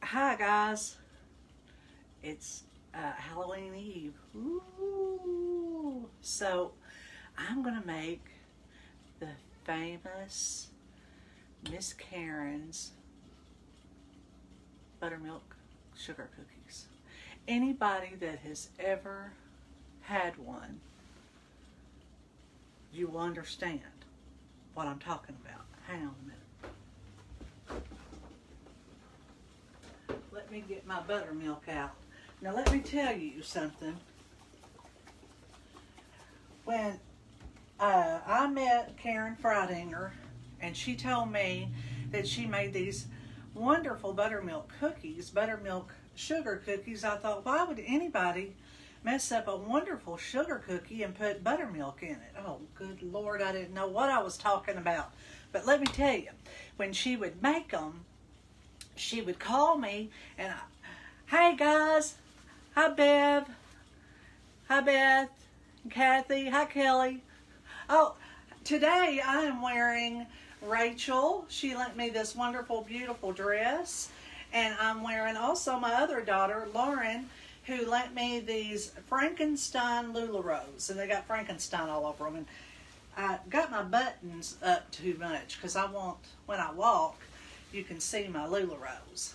Hi guys, it's Halloween Eve. Ooh. So I'm gonna make the famous Miss Karen's buttermilk sugar cookies. Anybody that has ever had one, you will understand what I'm talking about. Hang on a minute. Let me get my buttermilk out. Now let me tell you something. When I met Karen Freidinger and she told me that she made these wonderful buttermilk cookies, buttermilk sugar cookies, I thought, why would anybody mess up a wonderful sugar cookie and put buttermilk in it? Oh, good Lord, I didn't know what I was talking about. But let me tell you, when she would make them, she would call me and hey guys, hi Bev, hi Beth, Kathy, hi Kelly. Oh, today I am wearing Rachel. She lent me this wonderful, beautiful dress. And I'm wearing also my other daughter, Lauren, who lent me these Frankenstein LuLaRoes. And they got Frankenstein all over them. And I got my buttons up too much because I want, when I walk, you can see my LuLaRoes.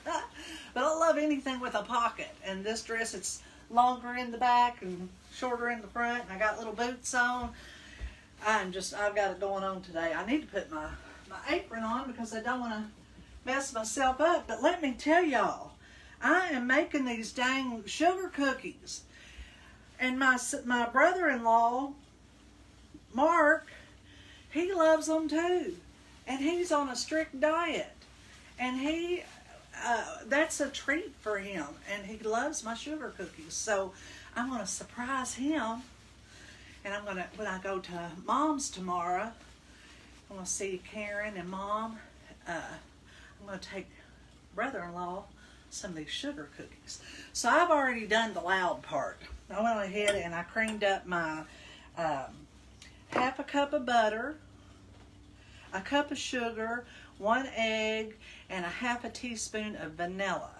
But I love anything with a pocket. And this dress, it's longer in the back and shorter in the front. And I got little boots on. I've got it going on today. I need to put my apron on because I don't want to mess myself up. But let me tell y'all, I am making these dang sugar cookies. And my brother-in-law, Mark, he loves them too. And he's on a strict diet. And that's a treat for him. And he loves my sugar cookies. So I'm going to surprise him. And when I go to Mom's tomorrow, I'm going to see Karen and Mom. I'm going to take brother-in-law some of these sugar cookies. So I've already done the loud part. I went ahead and I creamed up my half a cup of butter, a cup of sugar, 1 egg, and a half a teaspoon of vanilla.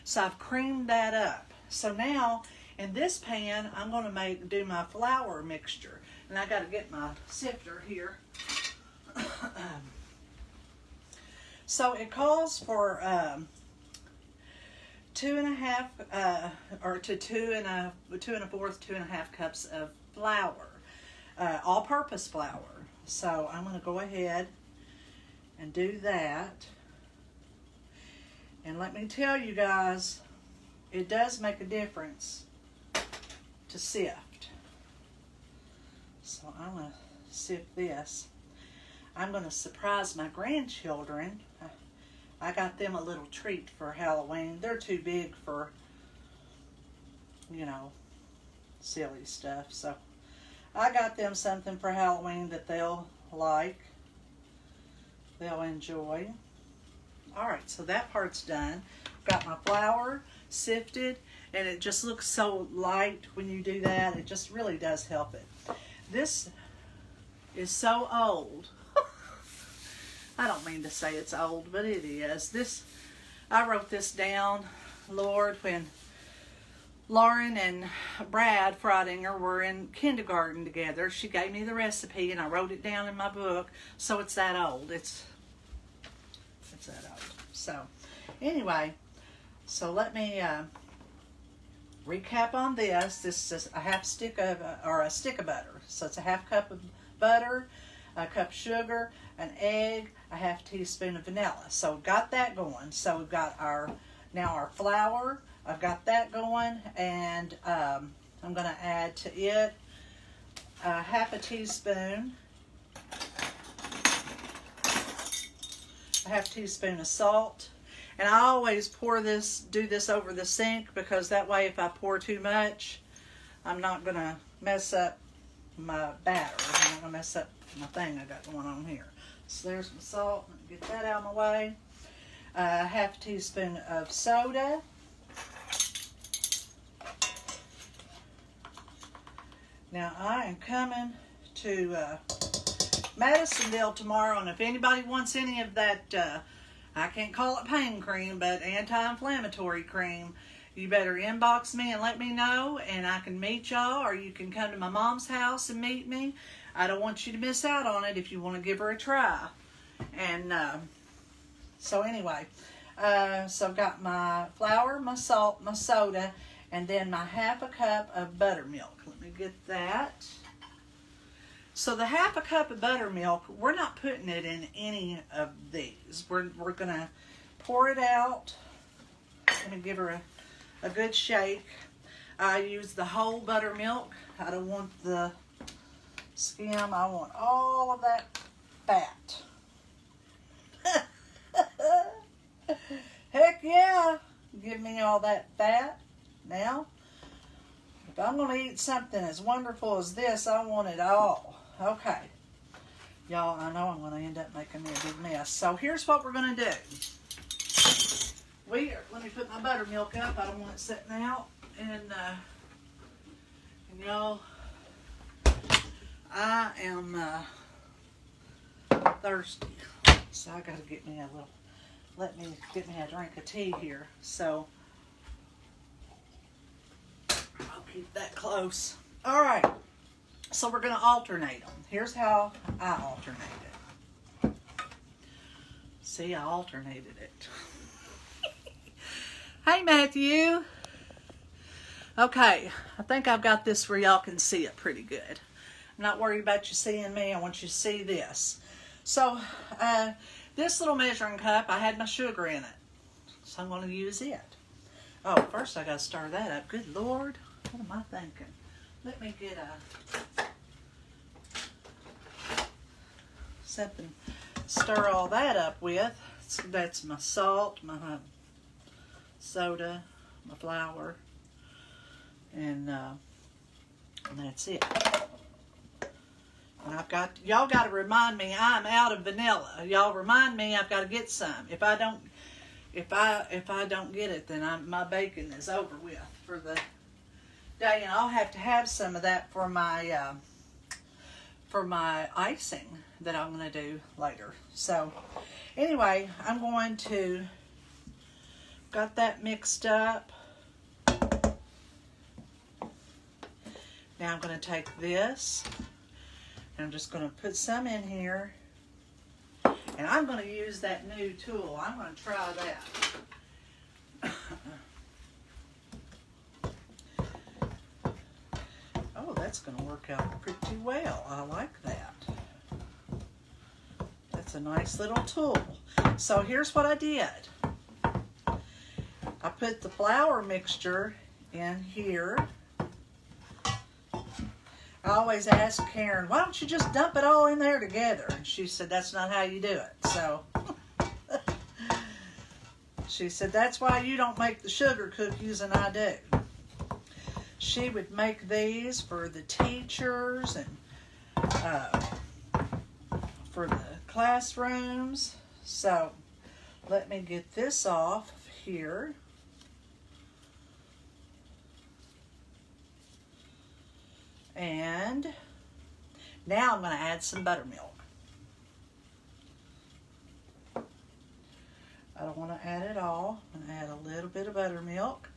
So I've creamed that up. So now in this pan, I'm going to do my flour mixture. And I got to get my sifter here. So it calls for 2.5 or to 2.25 cups of flour, all-purpose flour. So I'm going to go ahead and do that. And let me tell you guys, it does make a difference to sift. So I'm going to sift this. I'm going to surprise my grandchildren. I got them a little treat for Halloween. They're too big for, silly stuff. So I got them something for Halloween that they'll like. They'll enjoy. Alright, so that part's done. Got my flour sifted, and it just looks so light when you do that. It just really does help it. This is so old. I don't mean to say it's old, but it is. I wrote this down, Lord, when Lauren and Brad Freidinger were in kindergarten together. She gave me the recipe, and I wrote it down in my book. So it's that old. It's that old. So anyway, so let me recap on this. This is a half stick of a stick of butter. So it's a half cup of butter, a cup of sugar, an egg, a half teaspoon of vanilla. So we've got that going. So we've got our flour. I've got that going, and I'm going to add to it half a teaspoon of salt. And I always do this over the sink, because that way if I pour too much, I'm not going to mess up my batter. I'm not going to mess up my thing I got going on here. So there's my salt. Get that out of my way. Half a teaspoon of soda. Now I am coming to Madisonville tomorrow, and if anybody wants any of that I can't call it pain cream, but anti-inflammatory cream. You better inbox me and let me know, and I can meet y'all, or you can come to my mom's house and meet me. I don't want you to miss out on it if you want to give her a try. And so anyway, so I've got my flour, my salt, my soda, and then my half a cup of buttermilk. Let me get that. So the half a cup of buttermilk, we're not putting it in any of these. We're going to pour it out. Let me give her a good shake. I use the whole buttermilk. I don't want the skim. I want all of that fat. Heck yeah. Give me all that fat. Now, if I'm going to eat something as wonderful as this, I want it all. Okay. Y'all, I know I'm going to end up making me a big mess. So here's what we're going to do. Let me put my buttermilk up. I don't want it sitting out. And y'all, I am thirsty. So I got to get me get me a drink of tea here. So I'll keep that close. All right. So we're going to alternate them. Here's how I alternate it. See, I alternated it. Hey, Matthew. Okay, I think I've got this where y'all can see it pretty good. I'm not worried about you seeing me. I want you to see this. So, this little measuring cup, I had my sugar in it. So I'm going to use it. Oh, first I got to stir that up. Good Lord. What am I thinking? Let me get something to stir all that up with. So that's my salt, my soda, my flour, and that's it. And y'all got to remind me I'm out of vanilla. Y'all remind me I've got to get some. If I don't get it, then my baking is over with for the day, and I'll have to have some of that for my icing that I'm going to do later. So anyway, I'm going to got that mixed up. Now I'm going to take this and I'm just going to put some in here, and I'm going to use that new tool. I'm going to try that. Oh, that's going to work out pretty well. I like that. That's a nice little tool. So here's what I did. I put the flour mixture in here. I always ask Karen, why don't you just dump it all in there together? And she said, that's not how you do it. So she said, that's why you don't make the sugar cookies and I do. She would make these for the teachers and for the classrooms. So let me get this off here. And now I'm going to add some buttermilk. I don't want to add it all. I'm going to add a little bit of buttermilk.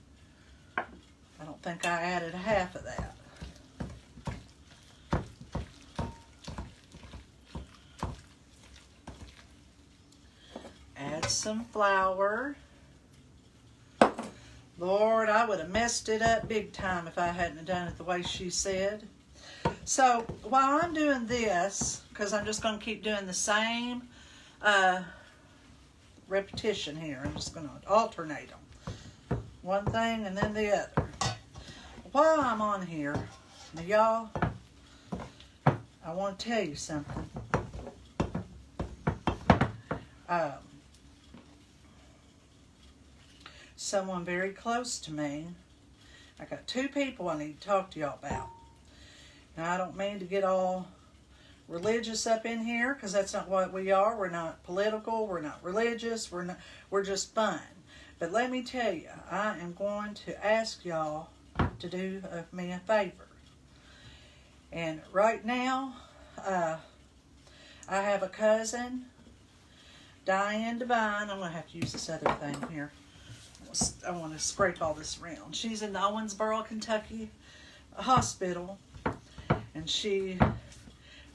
I don't think I added half of that. Add some flour. Lord, I would have messed it up big time if I hadn't done it the way she said. So while I'm doing this, because I'm just going to keep doing the same repetition here, I'm just going to alternate them. One thing and then the other. While I'm on here, now y'all, I want to tell you something. Someone very close to me, I got two people I need to talk to y'all about. Now, I don't mean to get all religious up in here, because that's not what we are. We're not political. We're not religious. We're just fun. But let me tell you, I am going to ask y'all to do me a favor. And right now, I have a cousin, Diane Devine. I'm going to have to use this other thing here. I want to scrape all this around. She's in the Owensboro, Kentucky hospital, and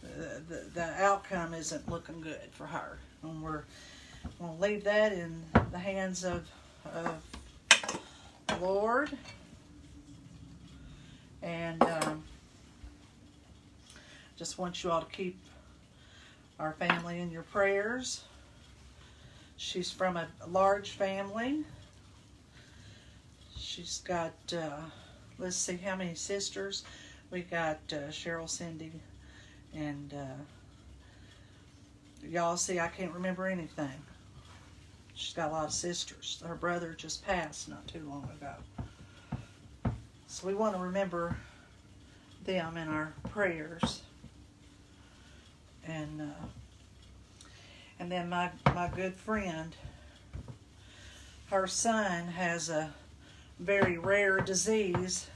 the outcome isn't looking good for her. And we're going to leave that in the hands of the Lord. And just want you all to keep our family in your prayers. She's from a large family. She's got, let's see how many sisters. We got Cheryl, Cindy, and y'all see I can't remember anything. She's got a lot of sisters. Her brother just passed not too long ago. So we want to remember them in our prayers. And then my good friend, her son has a very rare disease.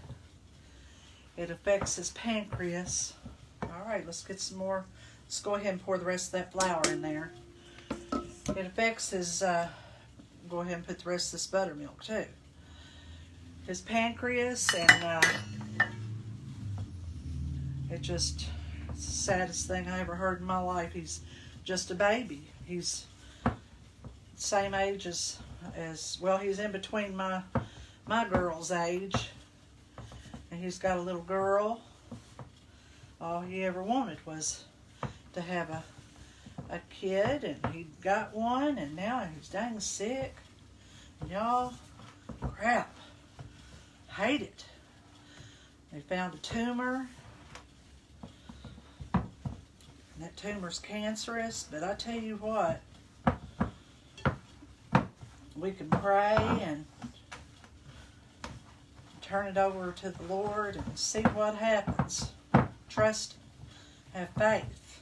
It affects his pancreas. All right, let's get some more. Let's go ahead and pour the rest of that flour in there. It affects his, go ahead and put the rest of this buttermilk too. His pancreas, and it's the saddest thing I ever heard in my life. He's just a baby. He's the same age as well, he's in between my girl's age, and he's got a little girl. All he ever wanted was to have a kid, and he got one, and now he's dang sick. And y'all, crap, hate it. They found a tumor, and that tumor's cancerous, but I tell you what, we can pray and turn it over to the Lord and see what happens. Trust Him. Have faith.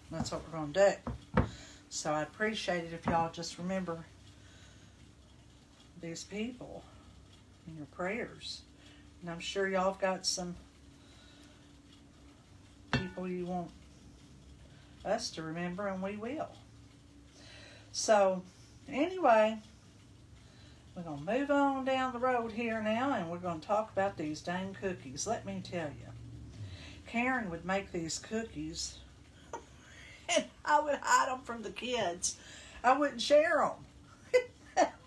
And that's what we're going to do. So I appreciate it if y'all just remember these people in your prayers. And I'm sure y'all have got some people you want us to remember, and we will. So anyway, we're going to move on down the road here now, and we're going to talk about these dang cookies. Let me tell you, Karen would make these cookies, and I would hide them from the kids. I wouldn't share them.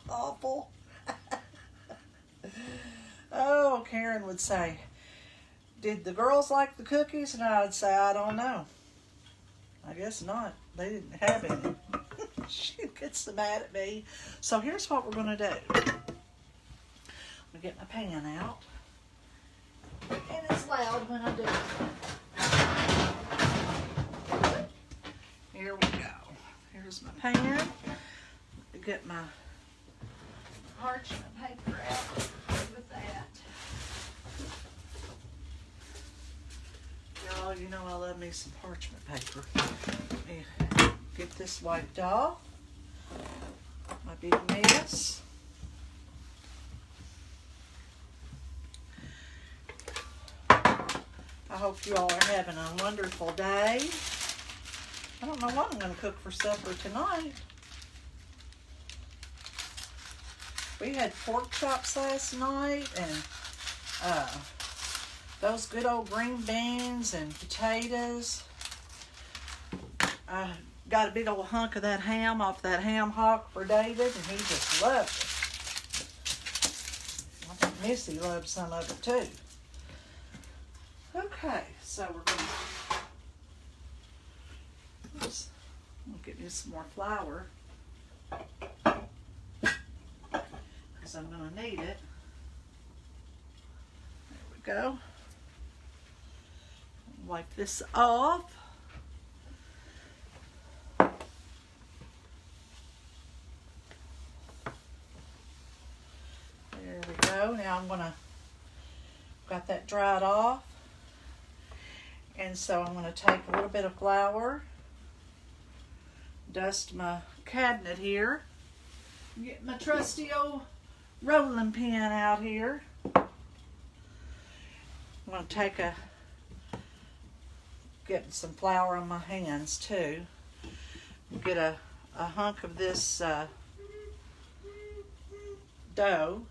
Awful. Oh, Karen would say, "Did the girls like the cookies?" And I'd say, "I don't know. I guess not. They didn't have any." She gets so mad at me. So here's what we're going to do. I'm going to get my pan out. And it's loud when I do it. Here we go. Here's my pan. Get my parchment paper out with that. Y'all, you know I love me some parchment paper. Let me get this wiped off. My big mess. I hope you all are having a wonderful day. I don't know what I'm going to cook for supper tonight. We had pork chops last night, and those good old green beans and potatoes. I got a big old hunk of that ham off that ham hock for David, and he just loved it. I think Missy loved some of it too. Okay, so we're going to, oops, I'll get me some more flour, because I'm going to need it. There we go. Wipe this off. There we go. Now I'm going to, got that dried off. And so I'm going to take a little bit of flour, dust my cabinet here, get my trusty old rolling pin out here. I'm going to take getting some flour on my hands too. Get a a hunk of this dough.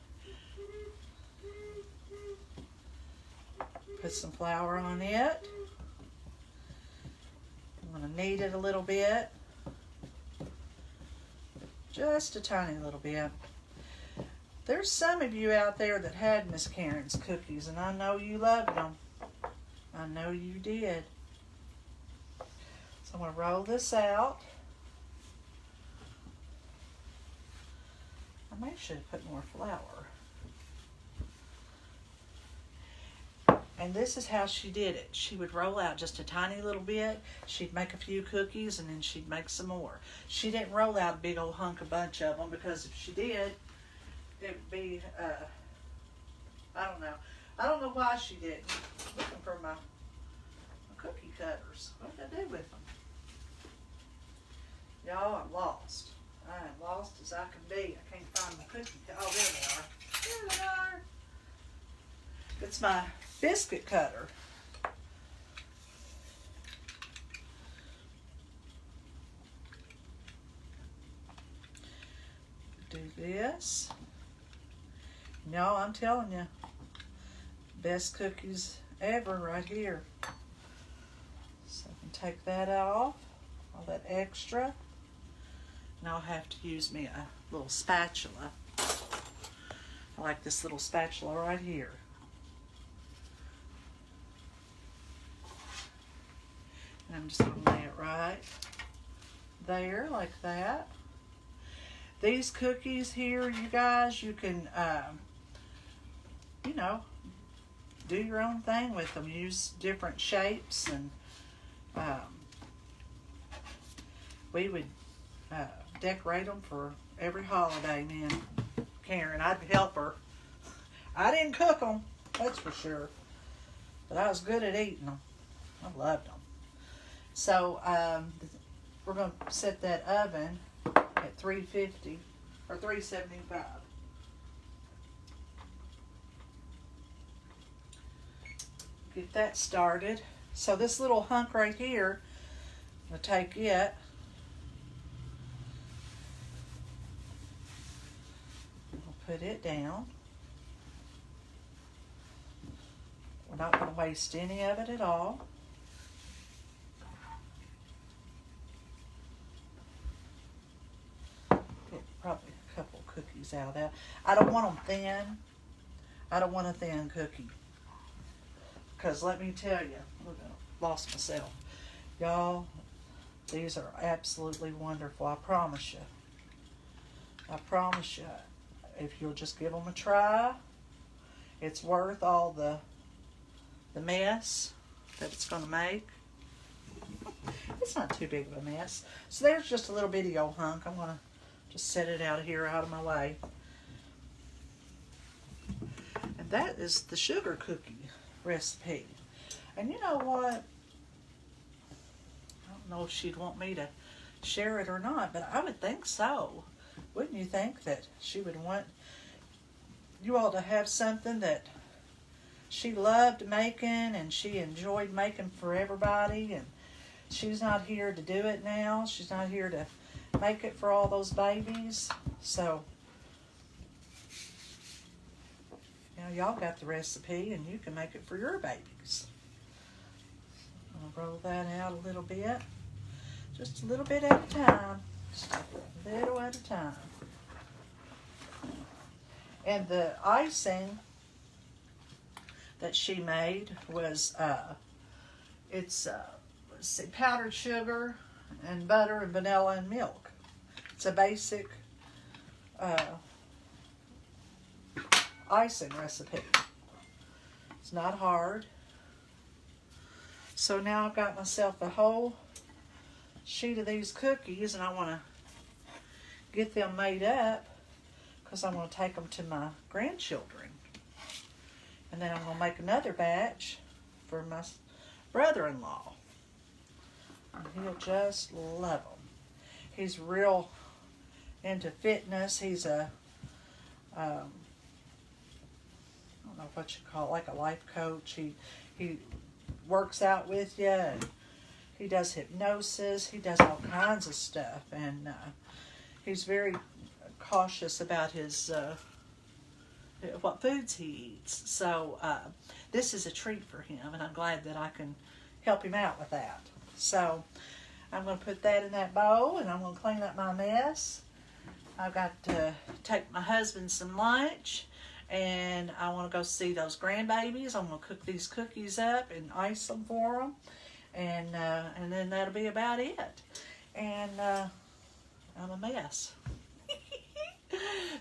Put some flour on it. I'm going to knead it a little bit. Just a tiny little bit. There's some of you out there that had Miss Karen's cookies, and I know you loved them. I know you did. So I'm going to roll this out. I may should have put more flour. And this is how she did it. She would roll out just a tiny little bit. She'd make a few cookies, and then she'd make some more. She didn't roll out a big old bunch of them, because if she did, it would be, I don't know. I don't know why she didn't. I'm looking for my cookie cutters. What did I do with them? Y'all, I'm lost. I am lost as I can be. I can't find my cookie cutters. Oh, there they are. There they are. It's my biscuit cutter. Do this. No, I'm telling you, best cookies ever right here. So I can take that off, all that extra. And I'll have to use me a little spatula. I like this little spatula right here. And I'm just going to lay it right there like that. These cookies here, you guys, you can, you know, do your own thing with them. Use different shapes, and we would decorate them for every holiday. Me and Karen, I'd help her. I didn't cook them, that's for sure, but I was good at eating them. I loved them. So we're going to set that oven at 350 or 375. Get that started. So this little hunk right here, I'm going to take it. I'll put it down. We're not going to waste any of it at all. Probably a couple cookies out of that. I don't want them thin. I don't want a thin cookie. Because let me tell you, I lost myself. Y'all, these are absolutely wonderful. I promise you. I promise you. If you'll just give them a try, it's worth all the mess that it's going to make. It's not too big of a mess. So there's just a little bitty old hunk. I'm going to just set it out of my way. And that is the sugar cookie recipe. And you know what? I don't know if she'd want me to share it or not, but I would think so. Wouldn't you think that she would want you all to have something that she loved making and she enjoyed making for everybody? And she's not here to do it now. She's not here to make it for all those babies. So, you know, y'all got the recipe and you can make it for your babies. I'm going to roll that out a little bit. Just a little bit at a time. Just a little at a time. And the icing that she made was, it's let's see, powdered sugar and butter and vanilla and milk. It's a basic icing recipe. It's not hard. So now I've got myself a whole sheet of these cookies, and I want to get them made up because I'm going to take them to my grandchildren. And then I'm going to make another batch for my brother-in-law. And he'll just love them. He's real into fitness. He's a, I don't know what you call it, like a life coach. He works out with you, and he does hypnosis. He does all kinds of stuff. And he's very cautious about his what foods he eats. So this is a treat for him, and I'm glad that I can help him out with that. So I'm going to put that in that bowl, and I'm going to clean up my mess. I've got to take my husband some lunch, and I want to go see those grandbabies. I'm going to cook these cookies up and ice them for them, and then that'll be about it. And I'm a mess.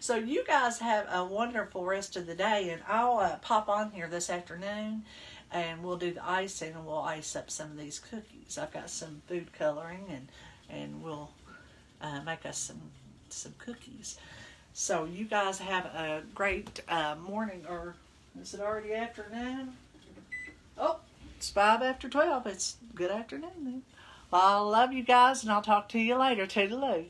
So you guys have a wonderful rest of the day, and I'll pop on here this afternoon, and we'll do the icing, and we'll ice up some of these cookies. I've got some food coloring, and we'll make us some cookies. So you guys have a great morning, or is it already afternoon? Oh, it's 5 after 12. It's good afternoon then. Well, I love you guys, and I'll talk to you later. Toodaloo.